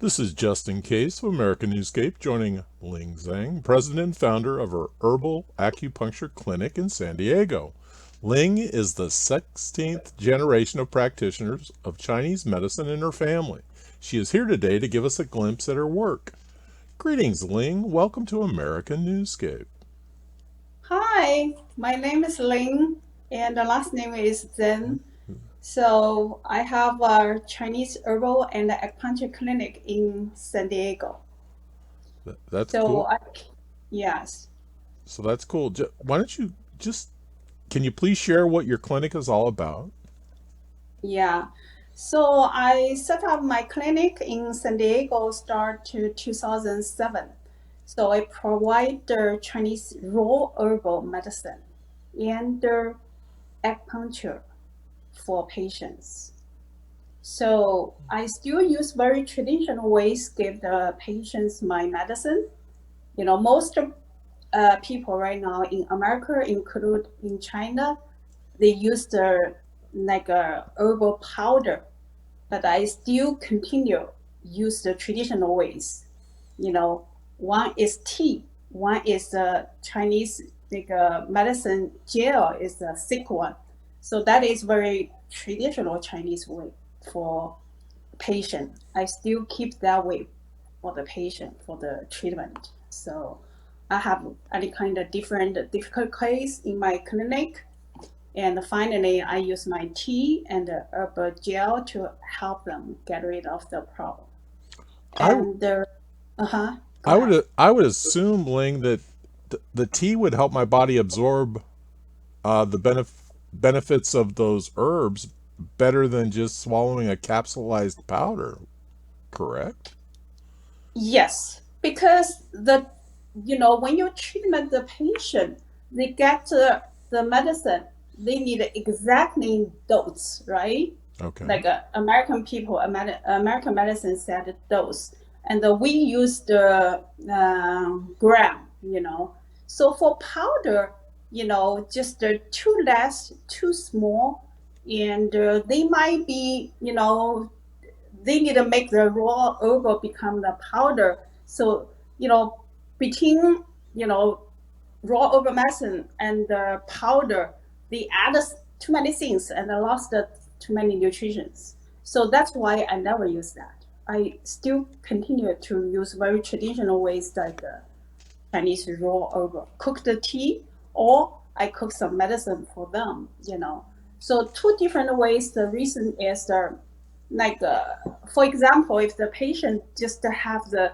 This is Justin Case of American Newscape, joining Ling Zeng, president and founder of her Herbal Acupuncture Clinic in San Diego. Ling is the 16th generation of practitioners of Chinese medicine in her family. She is here today to give us a glimpse at her work. Greetings, Ling. Welcome to American Newscape. Hi, my name is Ling, and the last name is Zhen. So I have a Chinese herbal and acupuncture clinic in San Diego. That's So cool. I, yes, So that's cool. Why don't you just, can you please share what your clinic is all about? yeah. So I set up my clinic in San Diego start to 2007. So I provide the Chinese raw herbal medicine and the acupuncture for patients. So I still use very traditional ways give the patients my medicine. Most people right now in America, include in China, they use the like a herbal powder, but I still continue use the traditional ways. You know, one is tea, one is the Chinese medicine gel is the thick one. So that is very traditional Chinese way for patient. I still keep that way for the patient for the treatment. So I have any kind of different difficult case in my clinic. And finally, I use my tea and the herbal gel to help them get rid of the problem. I And go I ahead. would assume, Ling, that the tea would help my body absorb the benefits of those herbs better than just swallowing a capsulized powder, correct? Yes, because when you treatment the patient, they get the medicine they need exactly dose, right? Okay. Like American people, American medicine said dose, and we use the gram. So for powder, just too less, too small, and they might be, they need to make the raw herbal become the powder. So, between, you know, raw herbal medicine and the powder, they add too many things and they lost too many nutritions. So that's why I never use that. I still continue to use very traditional ways like Chinese raw herbal, cook the tea, or I cook some medicine for them. So two different ways. The reason is like, for example, if the patient just have the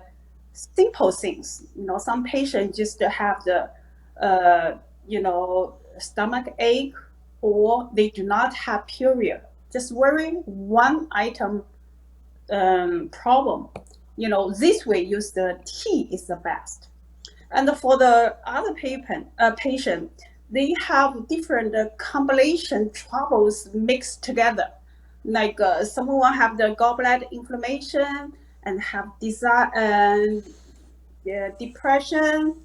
simple things, some patients just have the, stomach ache, or they do not have period, just very one item problem. This way use the tea is the best. And for the other patient, they have different combination troubles mixed together. Like someone have the gallbladder inflammation and have desire and depression,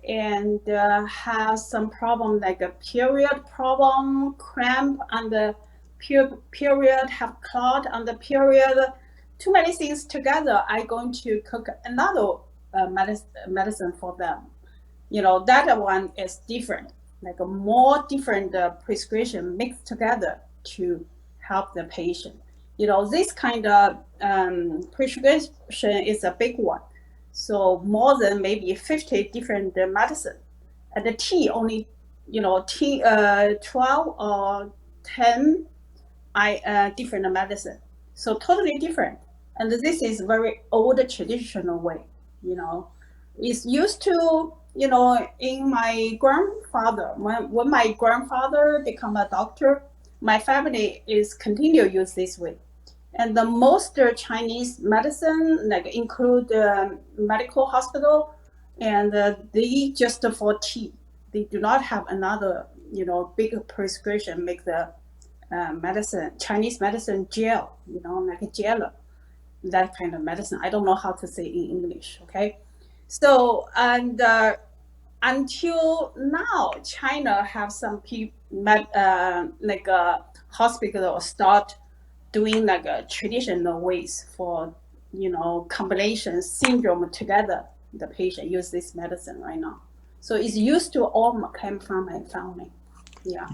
and have some problem like a period problem, cramp on the period, have clot on the period. Too many things together. I going to cook another medicine for them. That one is different, like a more different prescription mixed together to help the patient. This kind of prescription is a big one. So more than maybe 50 different medicine. And the tea only, 12 or 10 different medicine. So totally different. And this is very old traditional way, you know. It's used to, in my grandfather, when my grandfather become a doctor, my family is continue use this way. And the most Chinese medicine, like include medical hospital, and they just for tea. They do not have another, big prescription, make the medicine, Chinese medicine gel, like a gel, that kind of medicine. I don't know how to say in English. Okay, so and until now, China have some like a hospital start doing like a traditional ways for combination syndrome together. The patient use this medicine right now. So it's used to all came from my family. Yeah.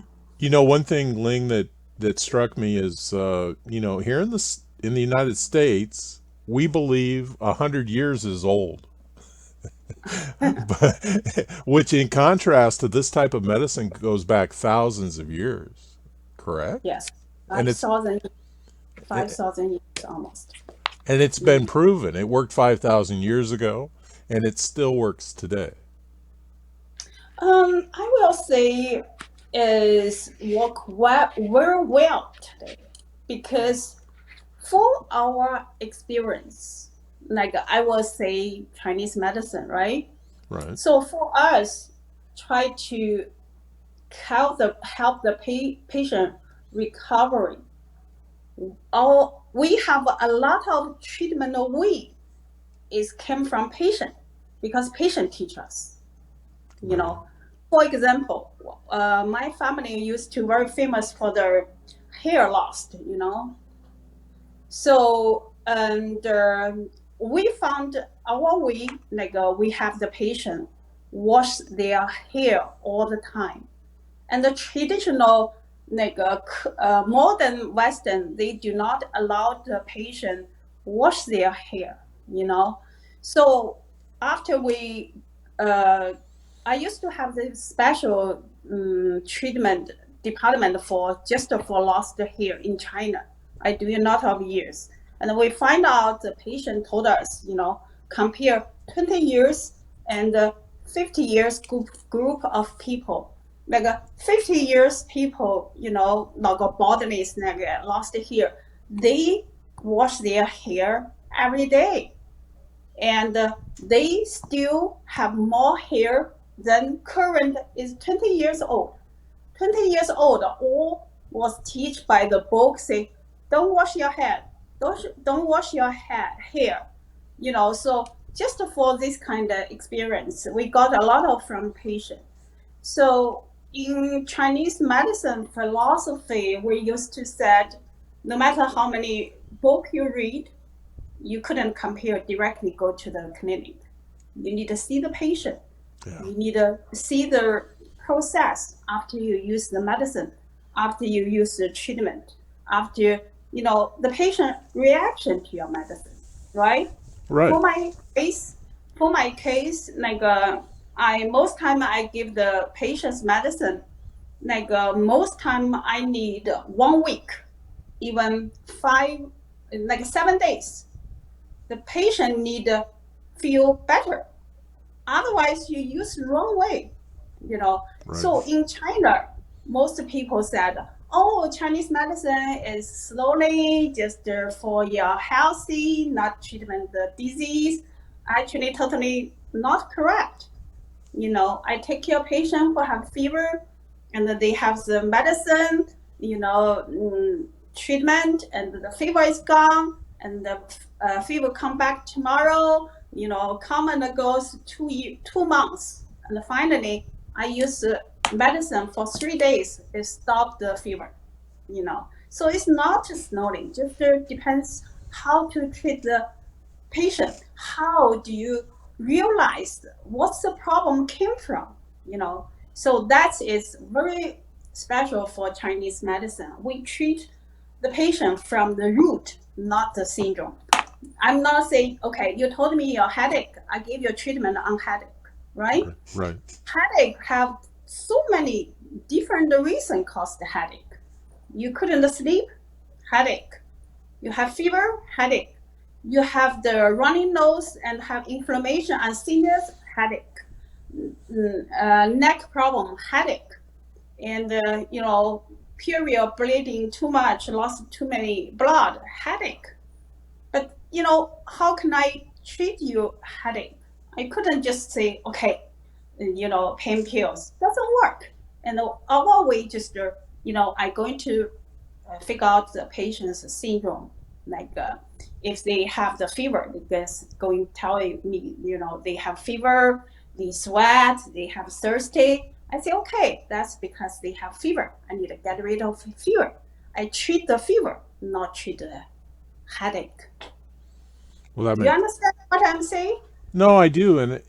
One thing, Ling, that struck me is, here in the United States, we believe 100 years is old, but which, in contrast to this type of medicine, goes back thousands of years. Correct? Yes. And it's 5,000, 5,000 years almost. and it's been proven. It worked 5,000 years ago, and it still works today. I will say is work very well today because for our experience, like I will say Chinese medicine, right? Right. So for us, try to help the patient recovery. We have a lot of treatment we is came from patient because patient teach us. You Right. know, for example, my family used to very famous for their hair loss. So we found our way like we have the patient wash their hair all the time, and the traditional like modern Western, they do not allow the patient wash their hair. So after we, uh, I used to have this special treatment department for just for lost hair in China. I do a lot of years, and we find out the patient told us, compare 20 years and 50 years group of people like 50 years people, like a baldness, like lost hair, they wash their hair every day, and they still have more hair than current is 20 years old. 20 years old, all was taught by the book say, don't wash your head, don't wash your hair. So just for this kind of experience, we got a lot of from patient. So in Chinese medicine philosophy, we used to said, no matter how many book you read, you couldn't compare directly go to the clinic. You need to see the patient. Yeah. You need to see the process after you use the medicine, after you use the treatment, after the patient reaction to your medicine, right? Right. For my case, like I most time I give the patients medicine. Like most time I need 1 week, even 7 days. The patient need to feel better. Otherwise, you use the wrong way. Right. So in China, most people said, "Oh, Chinese medicine is slowly just for your healthy, not treatment the disease." Actually, totally not correct. I take care of patients who have fever, and they have the medicine, treatment, and the fever is gone, and the fever come back tomorrow. Come and goes 2 months, and finally I use medicine for 3 days. It stopped the fever. So it's not slowly. Just depends how to treat the patient. How do you realize what's the problem came from? So that is very special for Chinese medicine. We treat the patient from the root, not the syndrome. I'm not saying, okay, you told me your headache, I give you treatment on headache, right? Right. Headache have so many different reasons cause the headache. You couldn't sleep, headache. You have fever, headache. You have the running nose and have inflammation and sinus, headache. Neck problem, headache. And period bleeding too much, lost too many blood, headache. But how can I treat you headache? I couldn't just say, okay, pain pills. Doesn't work. And our way just, I'm going to figure out the patient's syndrome. Like if they have the fever, because going to tell me, they have fever, they sweat, they have thirsty. I say, okay, that's because they have fever. I need to get rid of fever. I treat the fever, not treat the headache. Well, that Do you makes understand what I'm saying? no, I do, and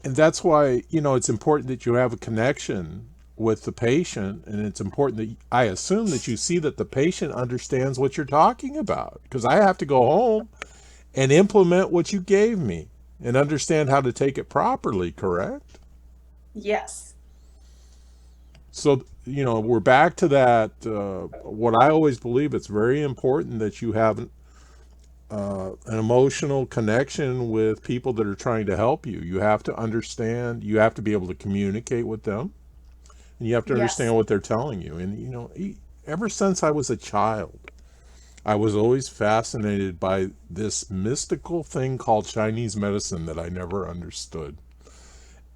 that's why it's important that you have a connection with the patient, and it's important that I assume that you see that the patient understands what you're talking about, because I have to go home and implement what you gave me and understand how to take it properly. Correct? Yes. So we're back to that. What I always believe, it's very important that you have an emotional connection with people that are trying to help you. You have to understand, you have to be able to communicate with them, and you have to Yes. understand what they're telling you. And, ever since I was a child, I was always fascinated by this mystical thing called Chinese medicine that I never understood.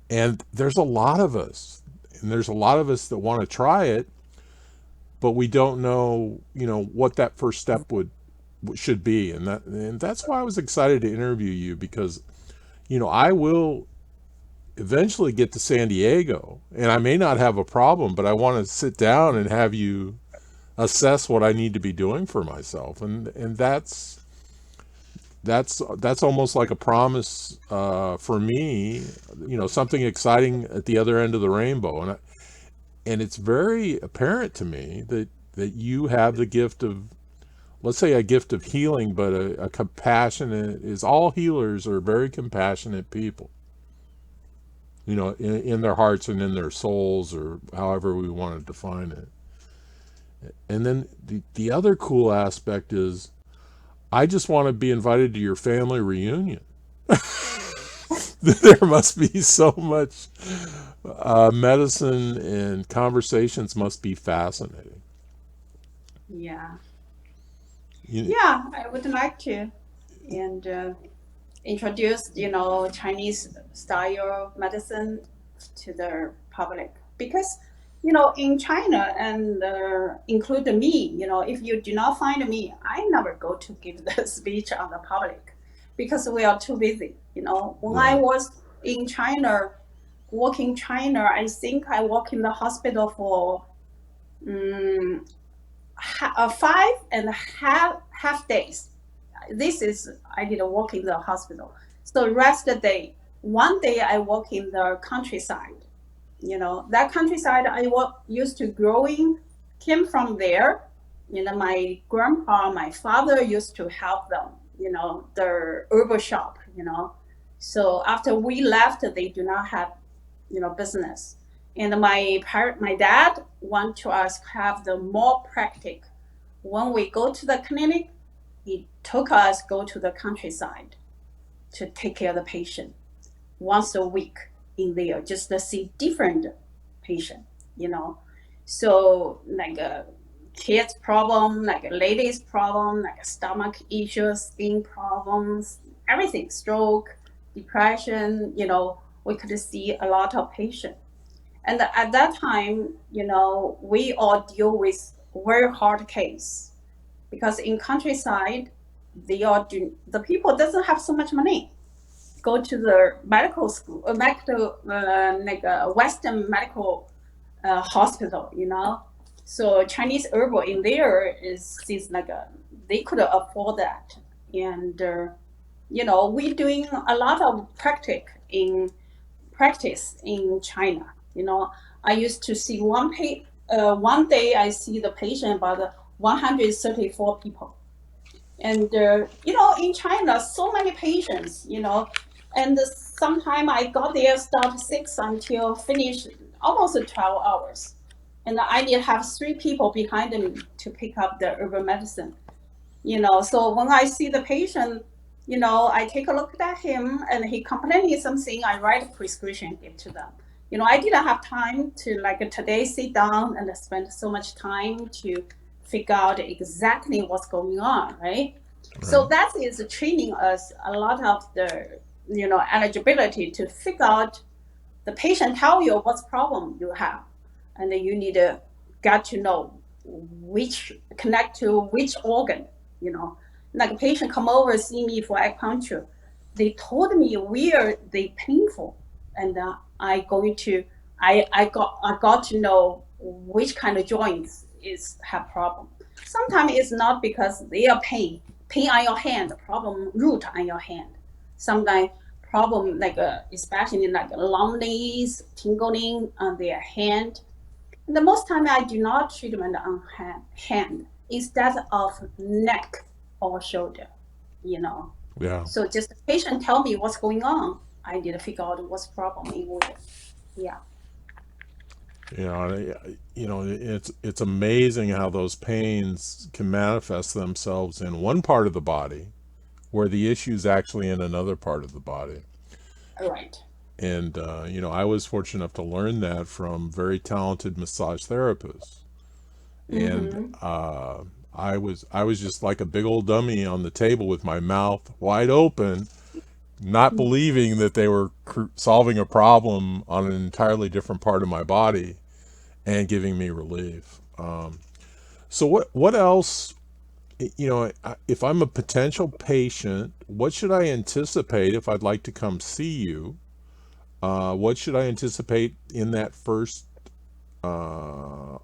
And there's a lot of us, and there's a lot of us that want to try it, but we don't know, what that first step should be. And that's why I was excited to interview you, because I will eventually get to San Diego, and I may not have a problem, but I want to sit down and have you assess what I need to be doing for myself, and that's almost like a promise for me, something exciting at the other end of the rainbow, and it's very apparent to me that you have the gift of, let's say, a gift of healing, but a compassionate, is all healers are very compassionate people, in their hearts and in their souls, or however we want to define it. And then the other cool aspect is, I just want to be invited to your family reunion. There must be so much medicine, and conversations must be fascinating. Yeah. You, Yeah, I would like to. And introduce, Chinese style medicine to the public. Because, in China and include me, if you do not find me, I never go to give the speech on the public because we are too busy. When I right. was in China, working China, I think I work in the hospital for um, 5.5 days. This is I did work in the hospital. So rest of the day, one day I work in the countryside. That countryside I used to growing came from there. My grandpa, my father used to help them. The herbal shop. So after we left, they do not have business. And my dad want to us have the more practice. When we go to the clinic, he took us go to the countryside to take care of the patient once a week in there, just to see different patient, you know. So like a kids problem, like a ladies problem, like a stomach issues, skin problems, everything, stroke, depression, we could see a lot of patients. And at that time, we all deal with very hard case because in countryside, the people doesn't have so much money. Go to the medical school, like a Western medical hospital, So Chinese herbal in there is like they could afford that, and we doing a lot of practice in China. I used to see one day I see the patient about 134 people. And, in China, so many patients, and sometime I got there, start 6 until finish almost 12 hours. And I need to have 3 people behind me to pick up the herbal medicine. So when I see the patient, I take a look at him and he complaining something, I write a prescription, give to them. I didn't have time to like today sit down and spend so much time to figure out exactly what's going on, right? So Right. that is training us a lot of the, eligibility to figure out the patient tell you what's problem you have, and then you need to get to know which connect to which organ. Like a patient come over see me for acupuncture, they told me where they painful, and I got to know which kind of joints is have problem. Sometimes it's not because they are pain, pain on your hand, problem root on your hand. Sometimes problem like especially like numbness, tingling on their hand. And the most time I do not treatment on hand instead of neck or shoulder, you know. Yeah. So just the patient tell me what's going on. I need to figure out what's problem in with it. Yeah. It's amazing how those pains can manifest themselves in one part of the body where the issue is actually in another part of the body. Right. And I was fortunate enough to learn that from very talented massage therapists. And Mm-hmm. I was just like a big old dummy on the table with my mouth wide open, not believing that they were solving a problem on an entirely different part of my body and giving me relief. So what else? If I'm a potential patient, what should I anticipate if I'd like to come see you? What should I anticipate in that first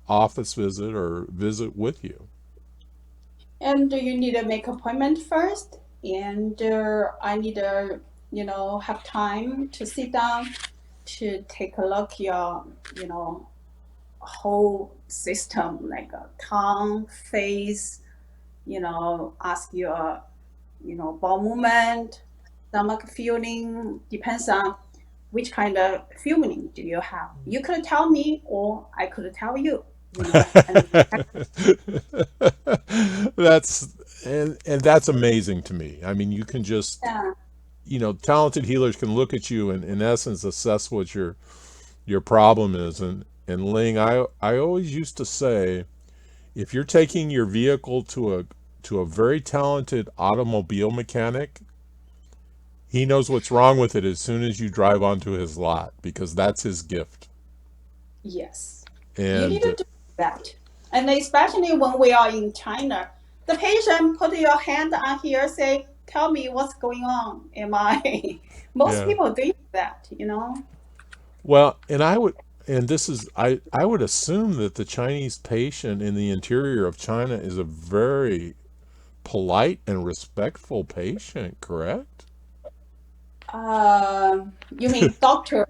office visit or visit with you? And you need to make appointment first, and I need to, have time to sit down to take a look your, whole system, like a tongue, face, ask your, bowel movement, stomach feeling, depends on which kind of feeling do you have. You could tell me, or I could tell you, and that's and that's amazing to me. I mean, you can just yeah, talented healers can look at you and in essence assess what your problem is. And Ling, I always used to say, if you're taking your vehicle to a very talented automobile mechanic, he knows what's wrong with it as soon as you drive onto his lot because that's his gift. yes, you need to And do that. And especially when we are in China, the patient put your hand on here, say, tell me what's going on. Am I? Most yeah, people do that, well, and this is I would assume that the Chinese patient in the interior of China is a very polite and respectful patient, correct? You mean doctor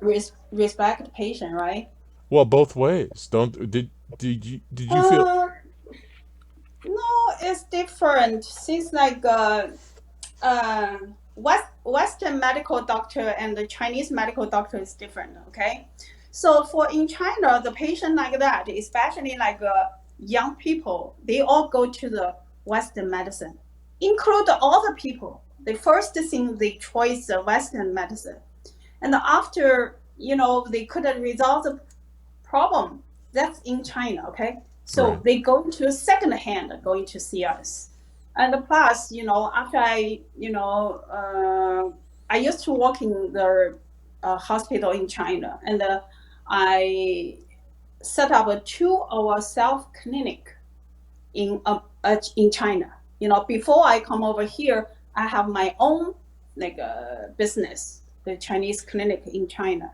respect patient, right? Well, both ways. Don't did you feel? Uh, no, it's different. Since like uh, Western medical doctor and the Chinese medical doctor is different. Okay, so for in China, the patient like that, especially like young people, they all go to the Western medicine, include all the people. The first thing they choose the Western medicine, and after they couldn't resolve the problem. That's in China, okay? Right. So they go to second hand going to see us. And plus, after I used to work in the hospital in China, and I set up a 2-hour self clinic in China. Before I come over here, I have my own like business, the Chinese clinic in China.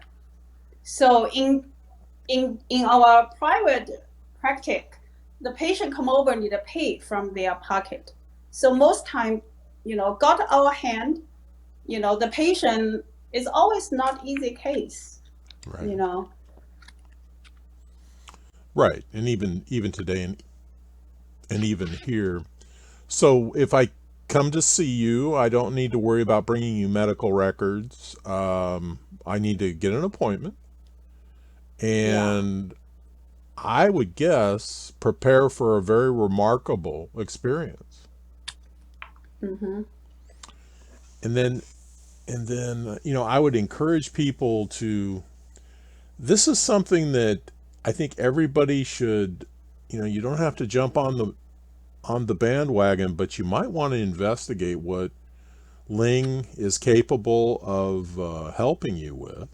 So in our private practice, the patient come over need to pay from their pocket. So most time, got our hand, the patient is always not easy case, Right. you know. Right. And even today and even here. So if I come to see you, I don't need to worry about bringing you medical records. I need to get an appointment, Yeah. and I would guess prepare for a very remarkable experience. Mm-hmm. And then I would encourage people to. This is something that I think everybody should. You don't have to jump on the bandwagon, but you might want to investigate what Ling is capable of helping you with.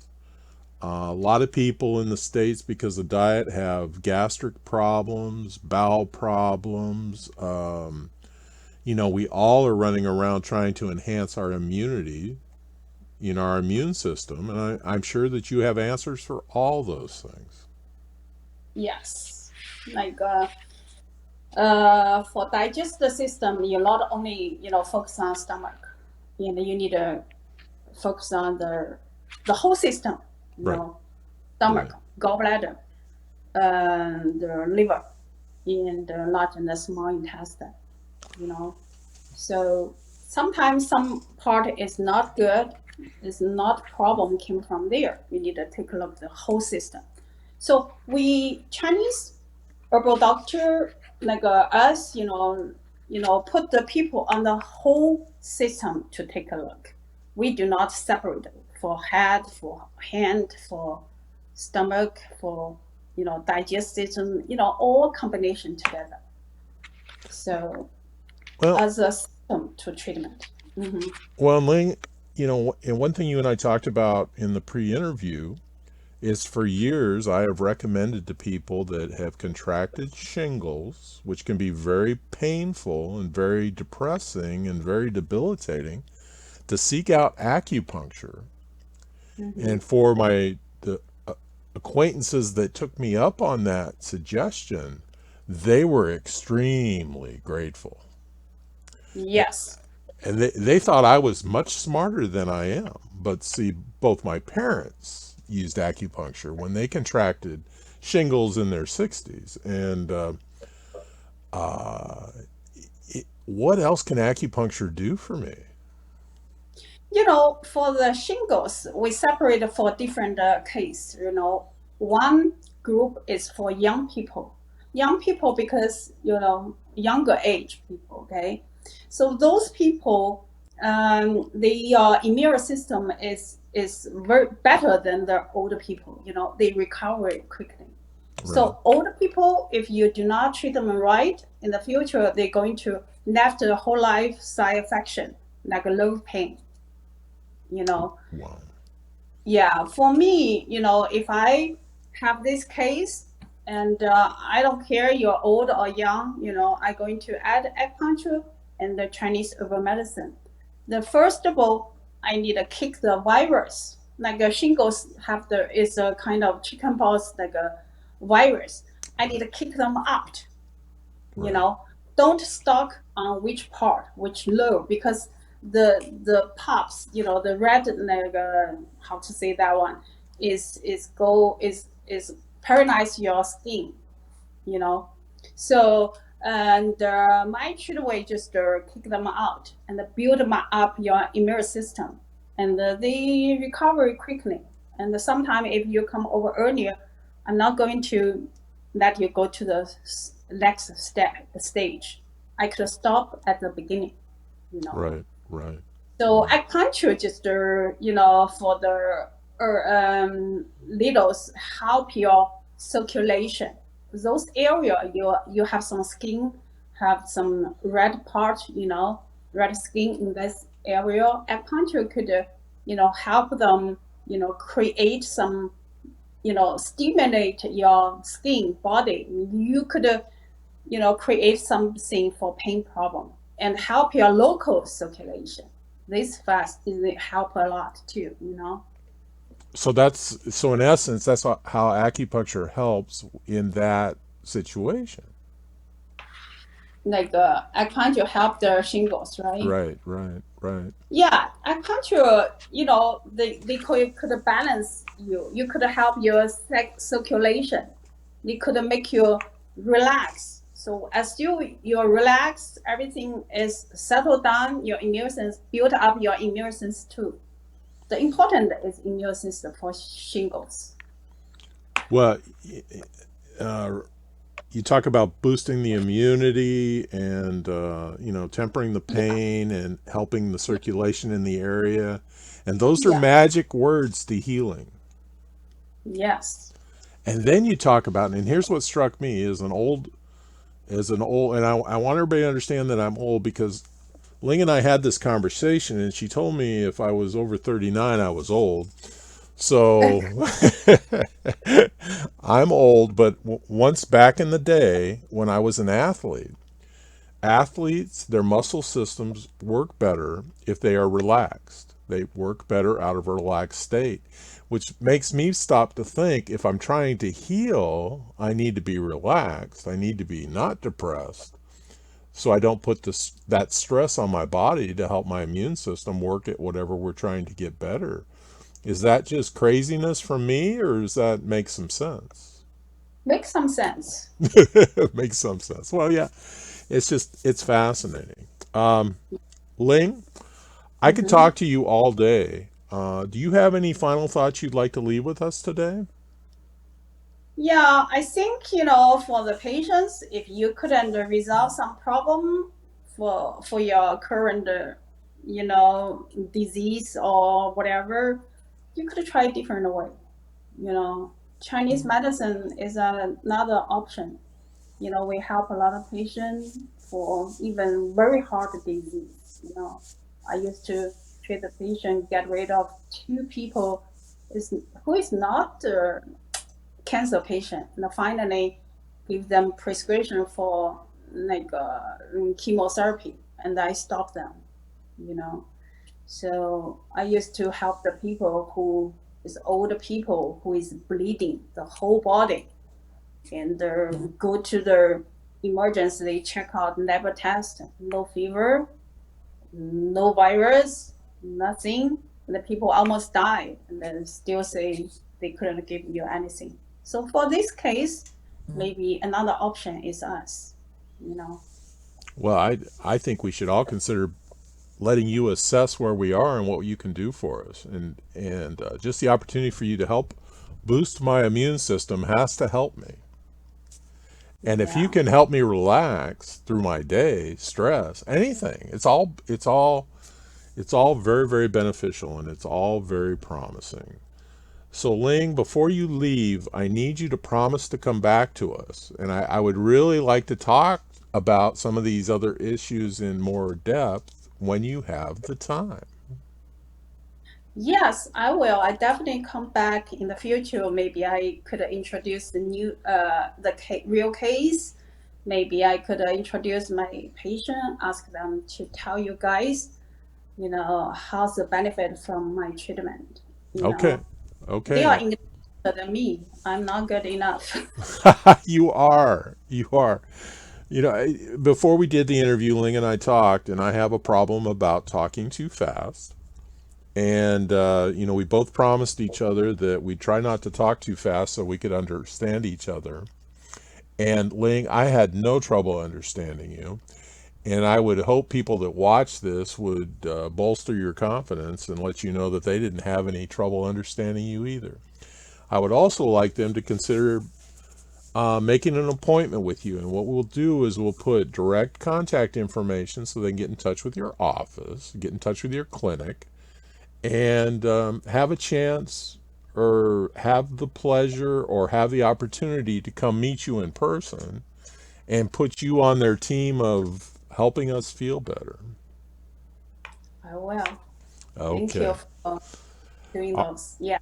A lot of people in the States, because of diet, have gastric problems, bowel problems. We all are running around trying to enhance our immunity, our immune system. And I'm sure that you have answers for all those things. Yes. Like For digestive system, you not only focus on stomach, you need to focus on the whole system, Right. stomach, Right. gallbladder, the liver, and the large and the small intestine, you know. So sometimes some part is not good, is not problem came from there. We need to take a look at the whole system. So we Chinese herbal doctor like us, put the people on the whole system to take a look. We do not separate for head, for hand, for stomach, for digestive system, all combination together. So Well, as a system to treatment. Mm-hmm. well, Ling, and one thing you and I talked about in the pre-interview is for years I have recommended to people that have contracted shingles, which can be very painful and very depressing and very debilitating, to seek out acupuncture. Mm-hmm. And for the acquaintances that took me up on that suggestion, they were extremely grateful. Yes. And they thought I was much smarter than I am. But see, both my parents used acupuncture when they contracted shingles in their 60s. And uh, what else can acupuncture do for me? For the shingles, we separate for different case. One group is for young people. Young people because younger age people. Okay, so those people, the immune system is very better than the older people. They recover quickly. Right, So older people, if you do not treat them right, in the future they're going to left the whole life side affection like a low pain you know wow, yeah, for me, if I have this case and I don't care you're old or young, I'm going to add acupuncture and the Chinese herbal medicine. The first of all, I need to kick the virus. Like shingles have is a kind of chickenpox like a virus. I need to kick them out you right, know don't stock on which part which low because the pops the red like how to say that one is paralyze your skin you know so and my treatment way just kick them out and build up your immune system and they recover quickly and sometimes if you come over earlier I'm not going to let you go to the next stage. I could stop at the beginning, you know. right, right, So right, acupuncture just for the needles help your circulation. Those area you have some skin, have some red part, red skin in this area. Acupuncture could help them create some stimulate your skin body. You could create something for pain problem and help your local circulation. This fast is help a lot too. So in essence, that's how acupuncture helps in that situation. Like acupuncture help the shingles, right? Right, right, right, Yeah, acupuncture, they could balance you. You could help your circulation. They could make you relax. So as you're relaxed, everything is settled down. Your immune system build up your immune system too. The important is immune system for shingles. well, uh, you talk about boosting the immunity and tempering the Yeah, pain and helping the circulation in the area, and those are yeah, magic words to healing. yes. And then you talk about, and here's what struck me as an old, and I want everybody to understand that I'm old because Ling and I had this conversation, and she told me if I was over 39, I was old. So I'm old, but once back in the day when I was an athlete, athletes, their muscle systems work better if they are relaxed. They work better out of a relaxed state, which makes me stop to think if I'm trying to heal, I need to be relaxed. I need to be not depressed. So I don't put that stress on my body to help my immune system work at whatever we're trying to get better. Is that just craziness from me, or does that make some sense? Makes some sense. Makes some sense. Well, yeah, it's fascinating. Ling, I could Hmm. talk to you all day. Do you have any final thoughts you'd like to leave with us today? Yeah, I think, for the patients, if you couldn't resolve some problem for your current, disease or whatever, you could try a different way. Chinese medicine is another option. We help a lot of patients for even very hard disease. I used to treat the patient, get rid of two people is who is not cancer patient, and finally give them prescription for like chemotherapy, and I stop them. You know, so I used to help the people who is older people who is bleeding the whole body, and go to the emergency, check out lab test, no fever, no virus, nothing. And the people almost die, and then still say they couldn't give you anything. So for this case, maybe another option is us. You know. Well, I think we should all consider letting you assess where we are and what you can do for us, and just the opportunity for you to help boost my immune system has to help me. And if you Yeah. can help me relax through my day, stress, anything, it's all very, very beneficial, and it's all very promising. So, Ling, before you leave, I need you to promise to come back to us. And I would really like to talk about some of these other issues in more depth when you have the time. Yes, I will. I definitely come back in the future. Maybe I could introduce the real case. Maybe I could introduce my patient, ask them to tell you guys, how's the benefit from my treatment. You Okay. know, they are Okay. interested than me. I'm not good enough. You are. You are. Before we did the interview, Ling and I talked, and I have a problem about talking too fast. And, we both promised each other that we'd try not to talk too fast so we could understand each other. And Ling, I had no trouble understanding you. And I would hope people that watch this would bolster your confidence and let you know that they didn't have any trouble understanding you either. I would also like them to consider making an appointment with you. And what we'll do is we'll put direct contact information so they can get in touch with your office, get in touch with your clinic, and have a chance or have the pleasure or have the opportunity to come meet you in person and put you on their team of helping us feel better. I will. Thank you Okay. for doing A- those. Yeah.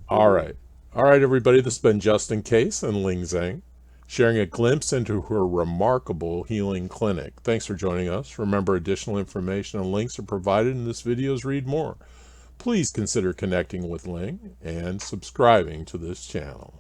All Mhm. right. All right, everybody. This has been Justin Case and Ling Zeng sharing a glimpse into her remarkable healing clinic. Thanks for joining us. Remember, additional information and links are provided in this video's Read More. Please consider connecting with Ling and subscribing to this channel.